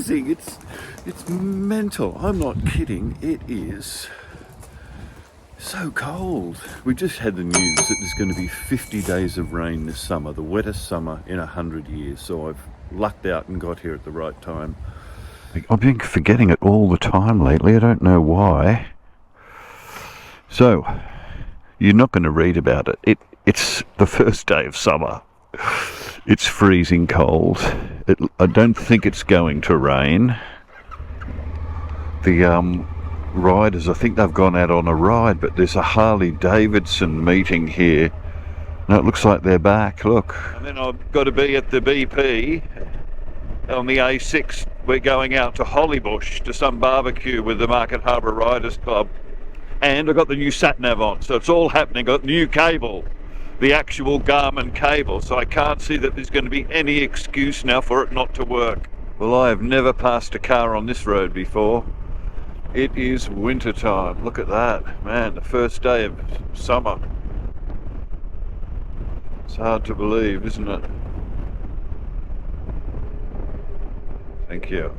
freezing. It's mental. I'm not kidding. It is so cold. We just had the news that there's going to be 50 days of rain this summer, the wettest summer in 100 years. So I've lucked out and got here at the right time. I've been forgetting it all the time lately. I don't know why. So, you're not going to read about it. It's the first day of summer. It's freezing cold. I don't think it's going to rain. The riders, I think they've gone out on a ride, but there's a Harley Davidson meeting here. No, it looks like they're back, look. And then I've got to be at the BP on the A6. We're going out to Hollybush to some barbecue with the Market Harbour Riders Club. And I've got the new sat-nav on, so it's all happening. Got new cable, the actual Garmin cable, so I can't see that there's going to be any excuse now for it not to work. Well, I have never passed a car on this road before. It is winter time. Look at that, man, the first day of summer. It's hard to believe, isn't it? Thank you.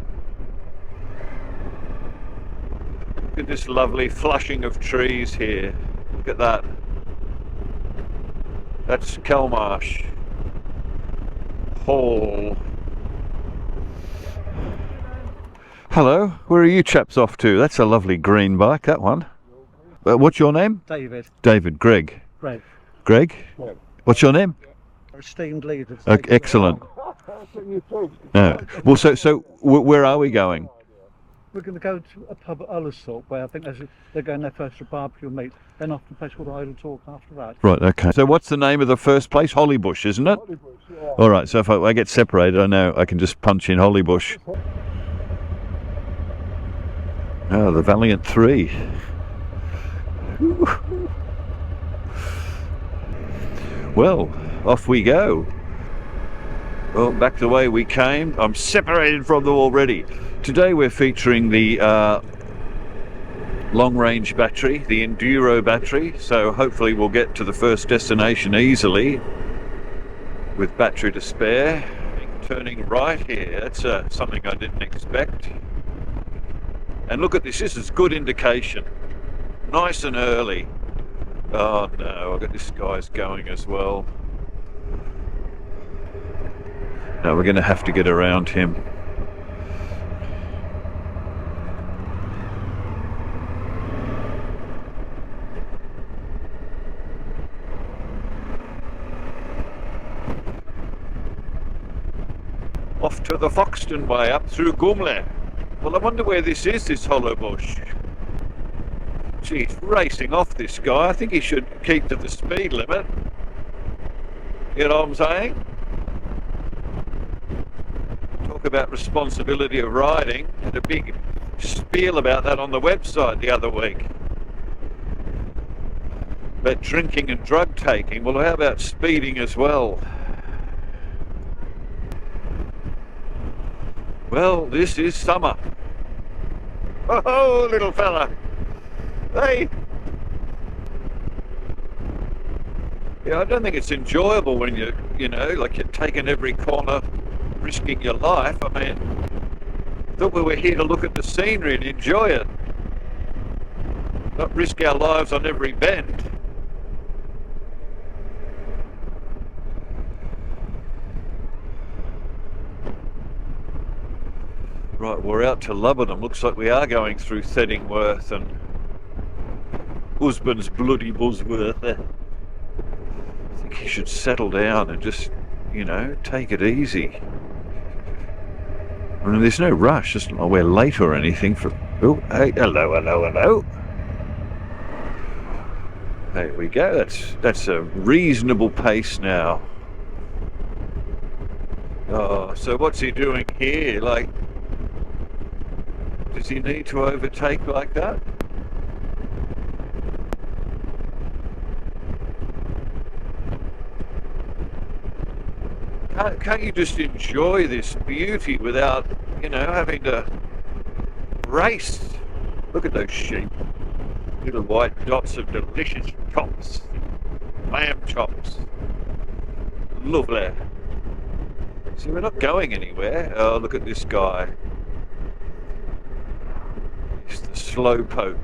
Look at this lovely flushing of trees here. Look at that. That's Kelmarsh Hall. Hello, where are you chaps off to? That's a lovely green bike, that one. What's your name? David. David. Greg. Greg. Greg? Yeah. What's your name? Esteemed leader. Okay, excellent. Well, so where are we going? We're going to go to a pub at Ullersthorpe where I think they're going there first for barbecue meat, then off to a place called Idle Talk after that. Right, okay. So what's the name of the first place? Hollybush, isn't it? Hollybush, yeah. All right, so if I get separated, I know I can just punch in Hollybush. Oh, the Valiant 3. Well, off we go. Well, back the way we came. I'm separated from them already. Today we're featuring the long-range battery, the Enduro battery, so hopefully we'll get to the first destination easily with battery to spare. Turning right here, that's something I didn't expect. And look at this is good indication. Nice and early. Oh no, I've got this guy's going as well. No, we're going to have to get around him. Off to the Foxton way, up through Gumle. Well, I wonder where this is, this Hollybush. Geez, racing off this guy. I think he should keep to the speed limit. You know what I'm saying? Talk about responsibility of riding. Had a big spiel about that on the website the other week. About drinking and drug taking. Well, how about speeding as well? Well, this is summer. Oh, little fella. Hey. Yeah, I don't think it's enjoyable when you know, like you're taking every corner, risking your life. I mean, thought we were here to look at the scenery and enjoy it. Not risk our lives on every bend. Right, we're out to Lubbock. Looks like we are going through Theddingworth and husband's bloody Buzzworth. I think he should settle down and just, you know, take it easy. I mean, there's no rush. It's not like we're late or anything. Oh, hey, hello. There we go. That's a reasonable pace now. Oh, so what's he doing here? Like, does he need to overtake like that? Can't you just enjoy this beauty without, you know, having to race? Look at those sheep. Little white dots of delicious chops. Lamb chops. Lovely. See, we're not going anywhere. Oh, look at this guy. slow poke.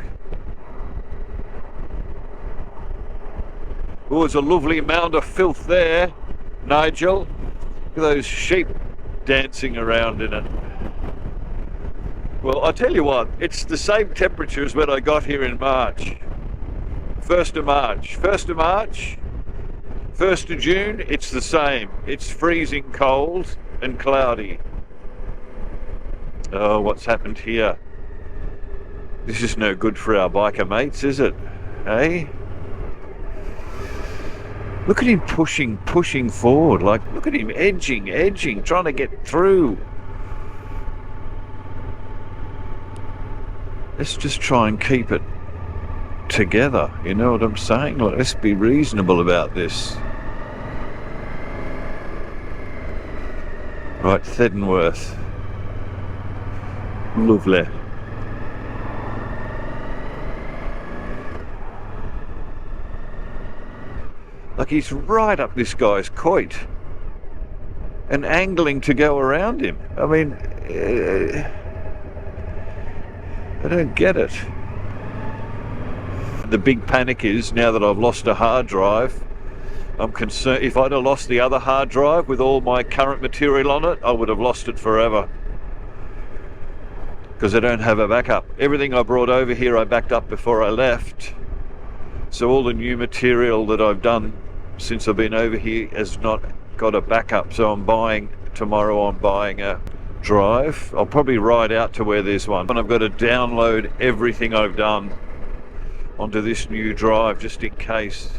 Oh, there's a lovely mound of filth there, Nigel. Look at those sheep dancing around in it. Well, I tell you what, it's the same temperature as when I got here in March. 1st of March. 1st of March, 1st of June, it's the same. It's freezing cold and cloudy. Oh, what's happened here? This is no good for our biker mates, is it? Eh? Look at him pushing forward. Like, look at him edging, trying to get through. Let's just try and keep it together. You know what I'm saying? Like, let's be reasonable about this. Right, Thedenworth. Lovely. Like, he's right up this guy's coit and angling to go around him. I mean, I don't get it. The big panic is, now that I've lost a hard drive, I'm concerned if I'd have lost the other hard drive with all my current material on it, I would have lost it forever. Because I don't have a backup. Everything I brought over here I backed up before I left. So all the new material that I've done since I've been over here has not got a backup. So tomorrow I'm buying a drive. I'll probably ride out to where there's one. And I've got to download everything I've done onto this new drive just in case.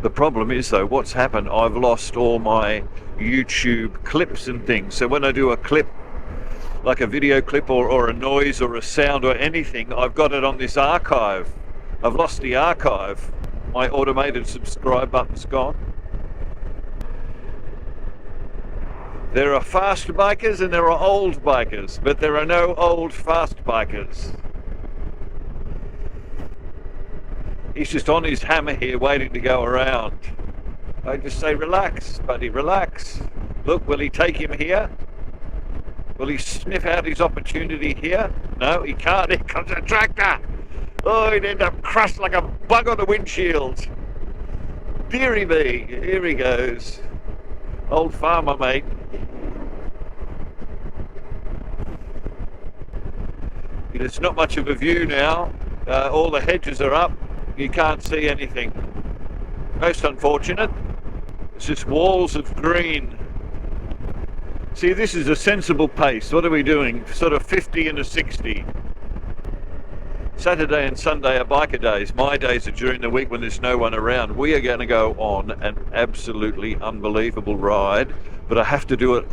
The problem is though, what's happened, I've lost all my YouTube clips and things. So when I do a clip, like a video clip or a noise or a sound or anything, I've got it on this archive. I've lost the archive. My automated subscribe button's gone. There are fast bikers and there are old bikers, but there are no old fast bikers. He's just on his hammer here waiting to go around. I just say, relax, buddy, relax. Look, will he take him here? Will he sniff out his opportunity here? No, he can't. Here comes a tractor. Oh, he'd end up crushed like a bug on the windshield. Deary me, here he goes. Old farmer, mate. It's not much of a view now. All the hedges are up. You can't see anything. Most unfortunate. It's just walls of green. See, this is a sensible pace. What are we doing? Sort of 50 and a 60. Saturday and Sunday are biker days. My days are during the week when there's no one around. We are going to go on an absolutely unbelievable ride, but I have to do it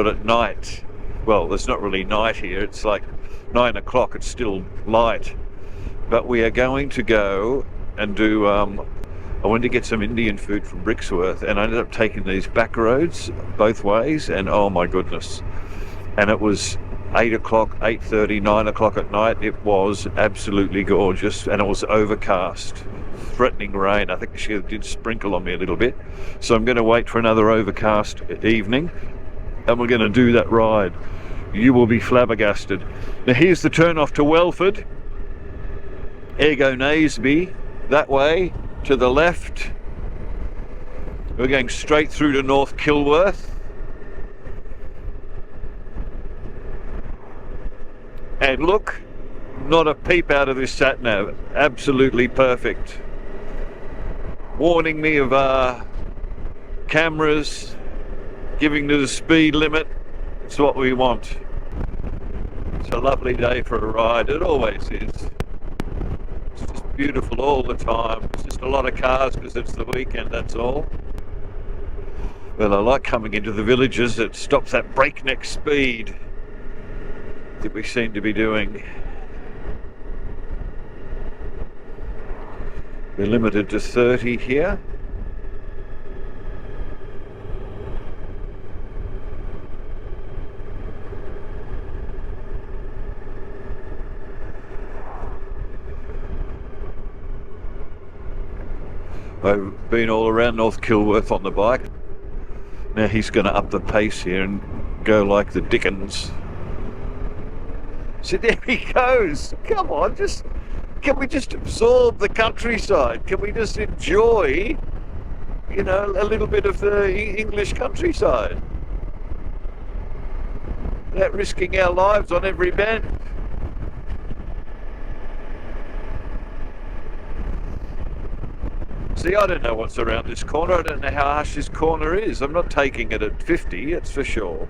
at night. Well, it's not really night here. It's like 9 o'clock. It's still light. But we are going to go and do, I went to get some Indian food from Brixworth and I ended up taking these back roads both ways, and oh my goodness. And it was 8 o'clock, 8:30, 9 o'clock at night. It was absolutely gorgeous, and it was overcast, threatening rain. I think she did sprinkle on me a little bit. So I'm going to wait for another overcast evening and we're going to do that ride. You will be flabbergasted. Now here's the turn off to Welford. Ergo Naseby, that way, to the left. We're going straight through to North Kilworth. And look, not a peep out of this sat-nav. Absolutely perfect. Warning me of cameras, giving to the speed limit. It's what we want. It's a lovely day for a ride. It always is. It's just beautiful all the time. It's just a lot of cars because it's the weekend, that's all. Well, I like coming into the villages. It stops that breakneck speed that we seem to be doing. We're limited to 30 here. I've been all around North Kilworth on the bike. Now he's going to up the pace here and go like the Dickens. So there he goes. Come on, can we just absorb the countryside? Can we just enjoy, you know, a little bit of the English countryside without risking our lives on every bend? See, I don't know what's around this corner. I don't know how harsh this corner is. I'm not taking it at 50, it's for sure.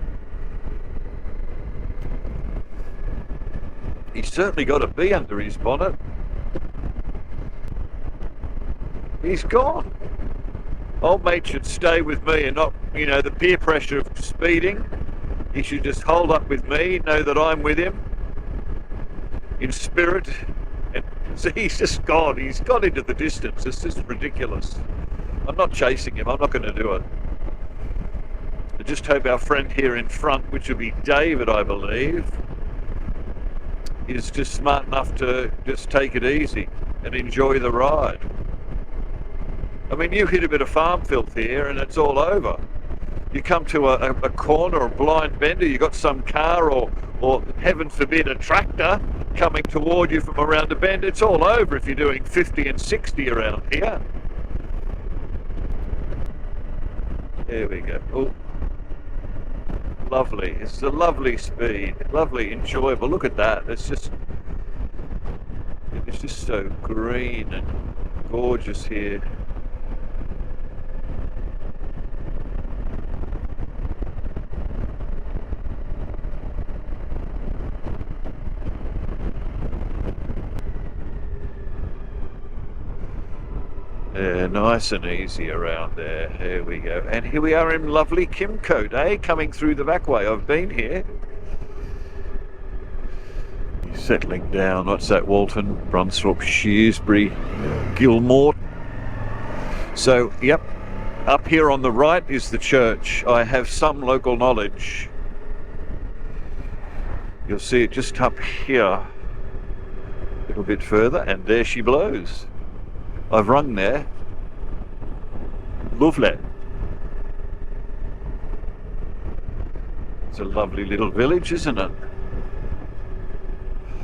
He's certainly got a bee under his bonnet. He's gone. Old mate should stay with me and not, you know, the peer pressure of speeding. He should just hold up with me, know that I'm with him in spirit. And see, he's just gone. He's gone into the distance. It's just ridiculous. I'm not chasing him. I'm not going to do it. I just hope our friend here in front, which will be David, I believe, is just smart enough to just take it easy and enjoy the ride. I mean, you hit a bit of farm filth here and it's all over. You come to a corner or a blind bender, you got some car or heaven forbid a tractor coming toward you from around a bend, it's all over if you're doing 50 and 60 around here. There we go. Oh, lovely. It's a lovely speed, lovely, enjoyable. Look at that. It's just so green and gorgeous here. Yeah, nice and easy around there. Here we go. And here we are in lovely Kimcote, eh? Coming through the back way. I've been here. Settling down. What's that? Walton, Brunsthorpe, Shrewsbury, Gilmore. So, yep. Up here on the right is the church. I have some local knowledge. You'll see it just up here. A little bit further, and there she blows. I've rung there. Lovely. It's a lovely little village, isn't it?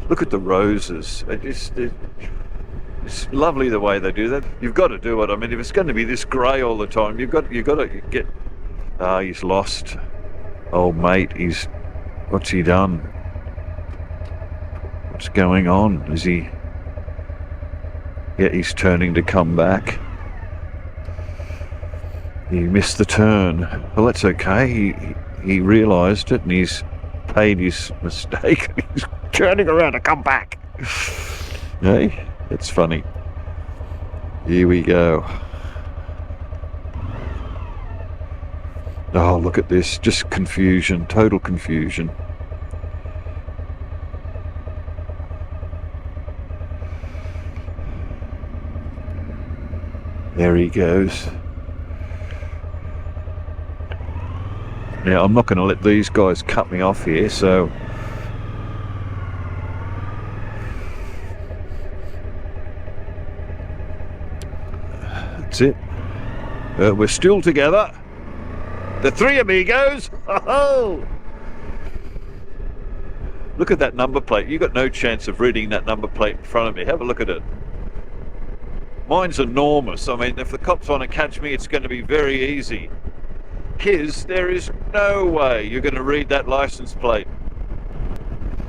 Look at the roses. It's lovely the way they do that. You've got to do it. I mean, if it's going to be this grey all the time, you've got to get. Ah, he's lost. Old mate, what's he done? What's going on? Is he? Yeah, he's turning to come back. He missed the turn. Well, that's okay. He realised it and he's paid his mistake. He's turning around to come back. Hey, it's funny. Here we go. Oh, look at this. Just confusion. Total confusion. There he goes. Now, I'm not going to let these guys cut me off here, so... That's it. We're still together. The three amigos. Oh! Look at that number plate. You've got no chance of reading that number plate in front of me. Have a look at it. Mine's enormous. I mean, if the cops want to catch me, it's going to be very easy. His, there is no way you're going to read that license plate.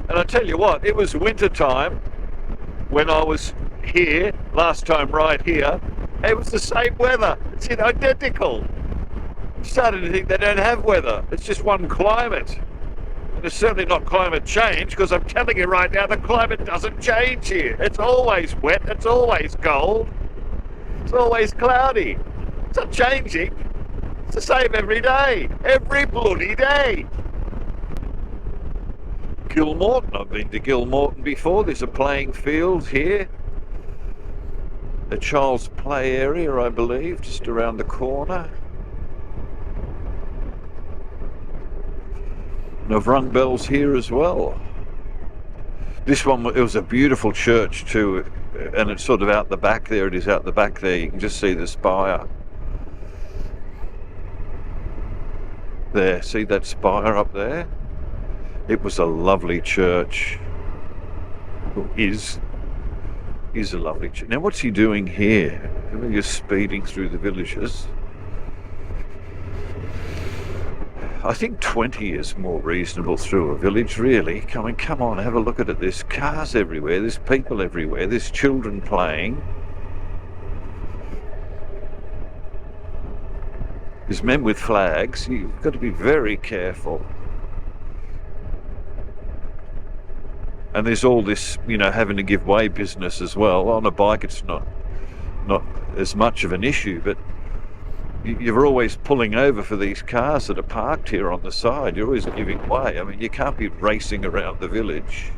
And I tell you what, it was winter time when I was here, last time right here. It was the same weather. It's identical. I'm starting to think they don't have weather. It's just one climate. And it's certainly not climate change, because I'm telling you right now, the climate doesn't change here. It's always wet, it's always cold. It's always cloudy. It's not changing. It's the same every day. Every bloody day. Gilmorton. I've been to Gilmorton before. There's a playing field here. A child's play area, I believe, just around the corner. And I've rung bells here as well. This one, it was a beautiful church too. And it's sort of out the back there. It is out the back there. You can just see the spire. There, see that spire up there? It was a lovely church. is a lovely church. Now what's he doing here? He's speeding through the villages. I think 20 is more reasonable through a village, really. Come on, have a look at it. There's cars everywhere, there's people everywhere, there's children playing. There's men with flags. You've got to be very careful. And there's all this, you know, having to give way business as well. On a bike it's not as much of an issue, but you're always pulling over for these cars that are parked here on the side. You're always giving way. I mean, you can't be racing around the village.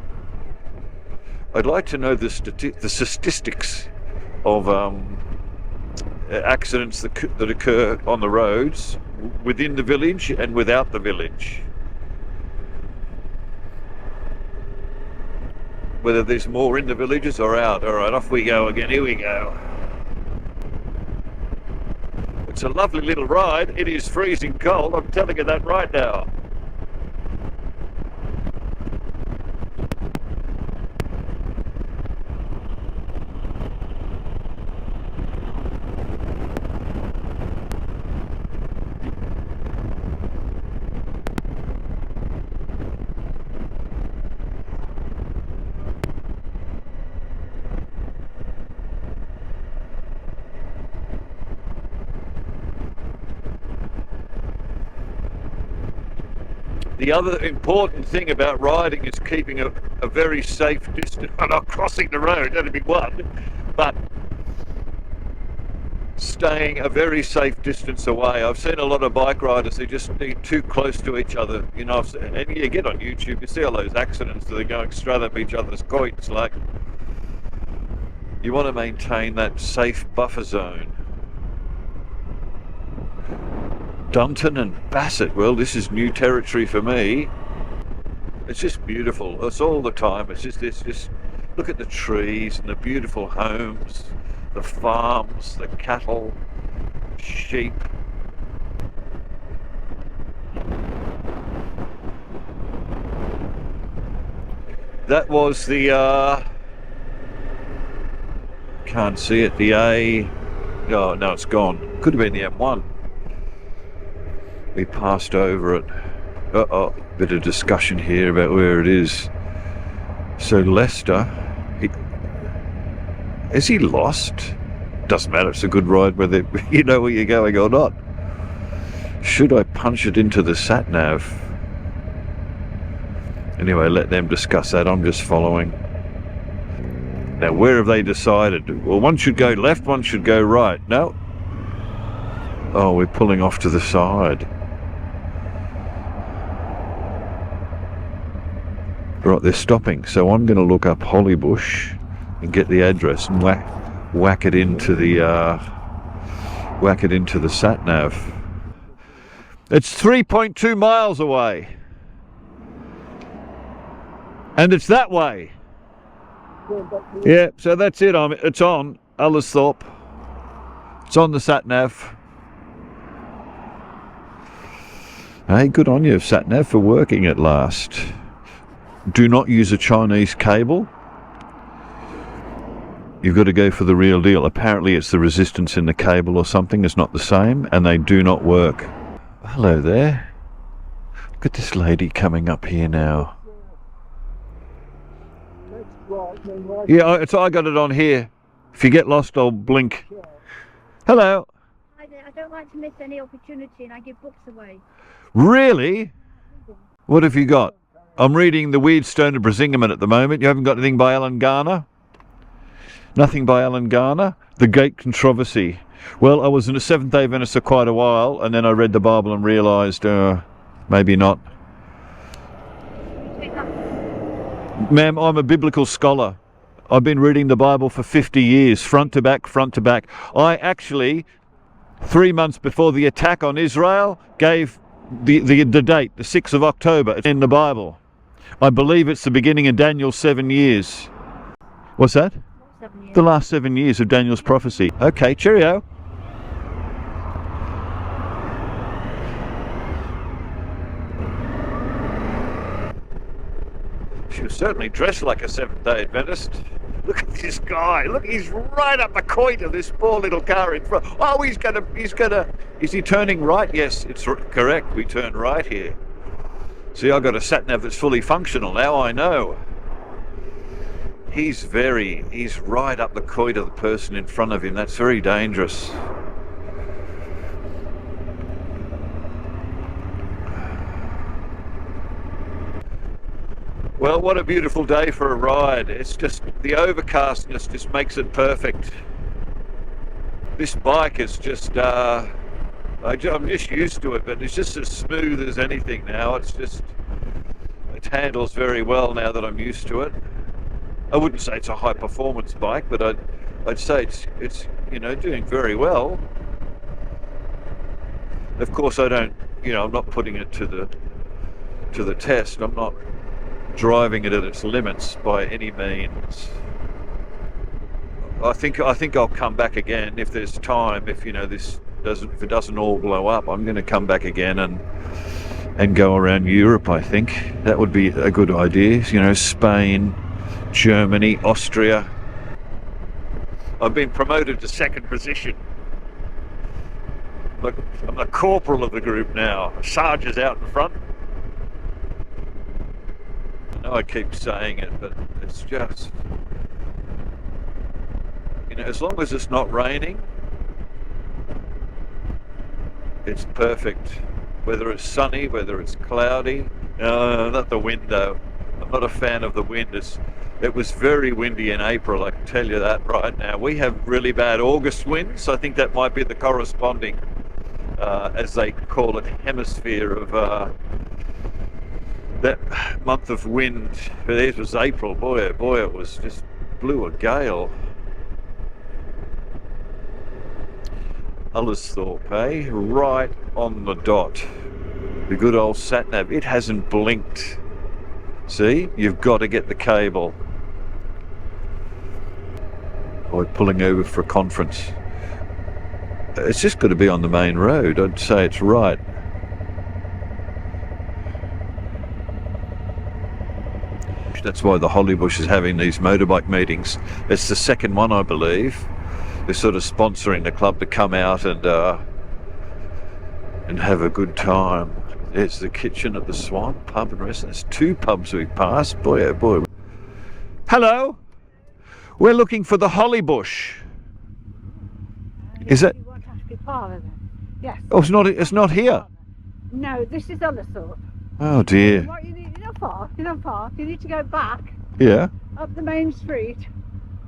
I'd like to know the statistics of accidents that occur on the roads within the village and without the village. Whether there's more in the villages or out. All right, off we go again. Here we go. It's a lovely little ride. It is freezing cold. I'm telling you that right now. The other important thing about riding is keeping a very safe distance. I'm not crossing the road, that'd be one, but staying a very safe distance away. I've seen a lot of bike riders who just need too close to each other. You know, and you get on YouTube, you see all those accidents that are going straight up each other's coits. Like, you want to maintain that safe buffer zone. Dunton and Bassett, well, this is new territory for me. It's just beautiful. It's all the time. It's just look at the trees and the beautiful homes, the farms, the cattle, sheep. That was the can't see it, the A. Oh no, it's gone. Could have been the M1. We passed over it. Bit of discussion here about where it is. So Leicester, is he lost? Doesn't matter, it's a good ride whether you know where you're going or not. Should I punch it into the sat-nav? Anyway, let them discuss that, I'm just following. Now where have they decided? Well, one should go left, one should go right. No? Oh, we're pulling off to the side. Right, they're stopping, so I'm going to look up Hollybush and get the address and whack it into the sat nav. It's 3.2 miles away, and it's that way. Yeah, so that's it. It's on Allersthorpe. It's on the sat nav. Hey, good on you, sat nav, for working at last. Do not use a Chinese cable. You've got to go for the real deal. Apparently it's the resistance in the cable or something is not the same, and they do not work. Hello there. Look at this lady coming up here now. Yeah, I got it on here. If you get lost, I'll blink. Hello. Hi there. I don't like to miss any opportunity, and I give books away. Really? What have you got? I'm reading The Weird Stone of Brisingamen at the moment. You haven't got anything by Alan Garner? Nothing by Alan Garner? The Gate Controversy. Well, I was in a Seventh-day Adventist for quite a while, and then I read the Bible and realised, maybe not. Ma'am, I'm a biblical scholar. I've been reading the Bible for 50 years, front to back, front to back. I actually, 3 months before the attack on Israel, gave the date, the 6th of October, in the Bible. I believe it's the beginning of Daniel's 7 years. What's that? 7 years. The last 7 years of Daniel's prophecy. Okay, cheerio. You're certainly dressed like a Seventh-day Adventist. Look at this guy. Look, he's right up the coit of this poor little car in front. Oh, he's gonna, is he turning right? Yes, it's correct. We turn right here. See, I've got a sat-nav that's fully functional now, I know. He's right up the coit of the person in front of him. That's very dangerous. Well, what a beautiful day for a ride. It's just, the overcastness just makes it perfect. This bike is just, I'm just used to it, but it's just as smooth as anything now. It handles very well now that I'm used to it. I wouldn't say it's a high performance bike, but I'd say it's doing very well. Of course, I'm not putting it to the test. I'm not driving it at its limits by any means. I think I'll come back again if there's time. If if it doesn't all blow up, I'm going to come back again and go around Europe. I think that would be a good idea. Spain, Germany, Austria. I've been promoted to second position. Look, I'm the corporal of the group now. Sarge is out in front. I know I keep saying it, but it's just, as long as it's not raining, it's perfect. Whether it's sunny, whether it's cloudy. No, not the wind though. I'm not a fan of the wind. It was very windy in April, I can tell you that right now. We have really bad August winds. I think that might be the corresponding, as they call it, hemisphere of that month of wind. Theirs was April. Boy, it was just blew a gale. Ullersthorpe, eh? Right on the dot. The good old sat-nav. It hasn't blinked. See? You've got to get the cable. Or pulling over for a conference. It's just got to be on the main road. I'd say it's right. That's why the Hollybush is having these motorbike meetings. It's the second one, I believe. They're sort of sponsoring the club to come out and have a good time. There's the kitchen at the Swan pub and restaurant. There's 2 pubs we've passed. Boy, oh boy. Hello. We're looking for the Hollybush. Is it? You want Ashby Parva then? Yes. Oh, it's not here. No, this is Ullersthorpe. Oh dear. What you need, you're not far. You need to go back Yeah. up the main street,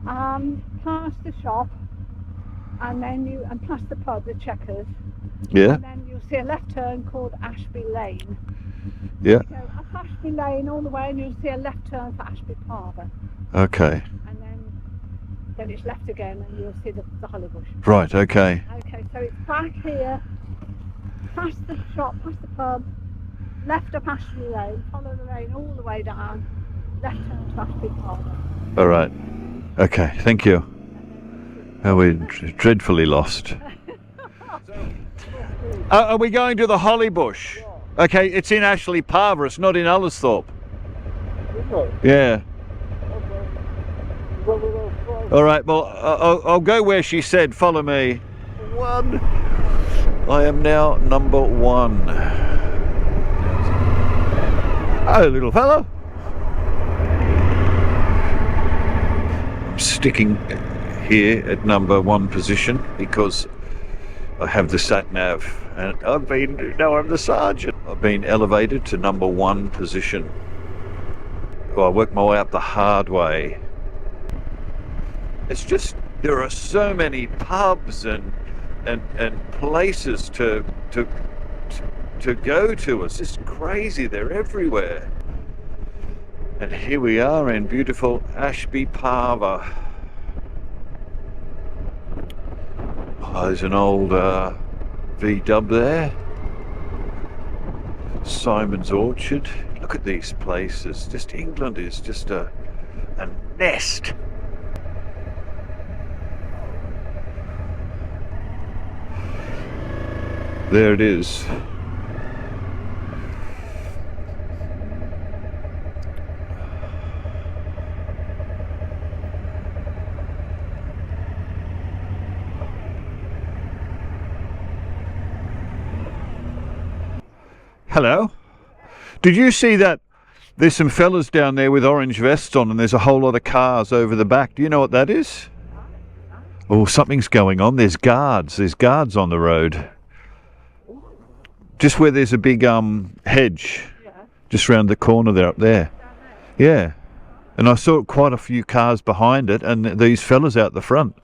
past the shop, and then past the pub, the Checkers. Yeah. And then you'll see a left turn called Ashby Lane. Yeah. You go up Ashby Lane all the way, and you'll see a left turn for Ashby Parva. Okay. And then it's left again, and you'll see the Hollybush. Right. Okay. Okay, so it's back here, past the shop, past the pub, left up Ashby Lane, follow the lane all the way down, left turn to Ashby Parva. All right. Okay. Thank you. Oh, we're dreadfully lost. Are we going to the Hollybush? Okay, it's in Ashby Parva. It's not in Ullersthorpe. Yeah. All right. Well, I'll go where she said. Follow me. 1. I am now number 1. Hello, little fellow. I'm sticking here at number 1 position because I have the sat-nav and I'm the sergeant. I've been elevated to number 1 position. Well, I worked my way up the hard way. It's just, there are so many pubs and places to go to. It's just crazy. They're everywhere. And here we are in beautiful Ashby Parva. Oh, there's an old V-dub there. Simon's Orchard. Look at these places. Just England is just a nest. There it is. Hello. Did you see that? There's some fellas down there with orange vests on and there's a whole lot of cars over the back. Do you know what that is? Oh, something's going on. There's guards. There's guards on the road. Just where there's a big hedge. Just round the corner there, up there. Yeah. And I saw quite a few cars behind it and these fellas out the front.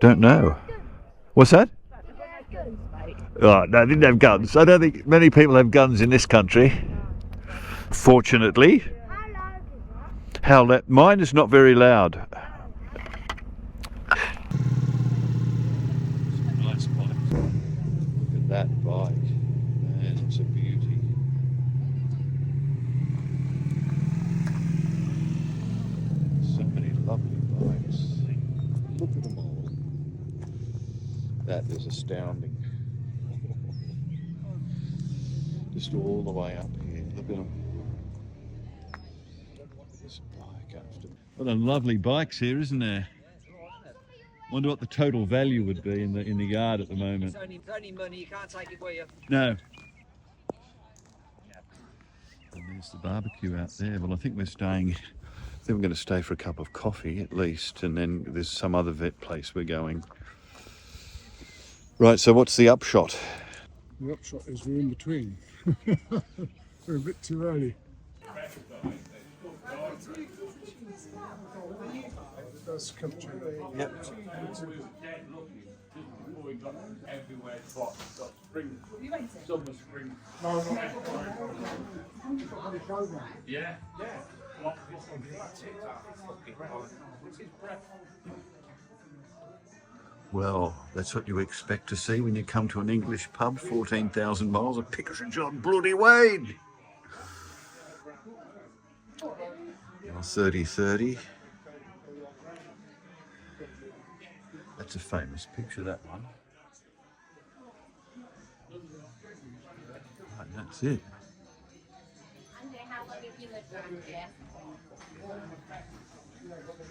Don't know. What's that? Oh, no, they didn't have guns. I don't think many people have guns in this country. Fortunately. How loud? Mine is not very loud. Nice bike. Look at that bike. Man, it's a beauty. So many lovely bikes. Look at them all. That is astounding. Just all the way up here. Look at them. This bike after. What a lovely bikes here, isn't there? Wonder what the total value would be in the yard at the moment. It's only money. You can't take it with you. No. And there's the barbecue out there. Well, I think we're staying. I think we're going to stay for a cup of coffee at least, and then there's some other vet place we're going. Right. So what's the upshot? The upshot is we're in between. We're a bit too early. That's country. Yep. Well, that's what you expect to see when you come to an English pub, 14,000 miles of Pickers and John Bloody Wayne. 30-30. That's a famous picture, that one. Right, that's it.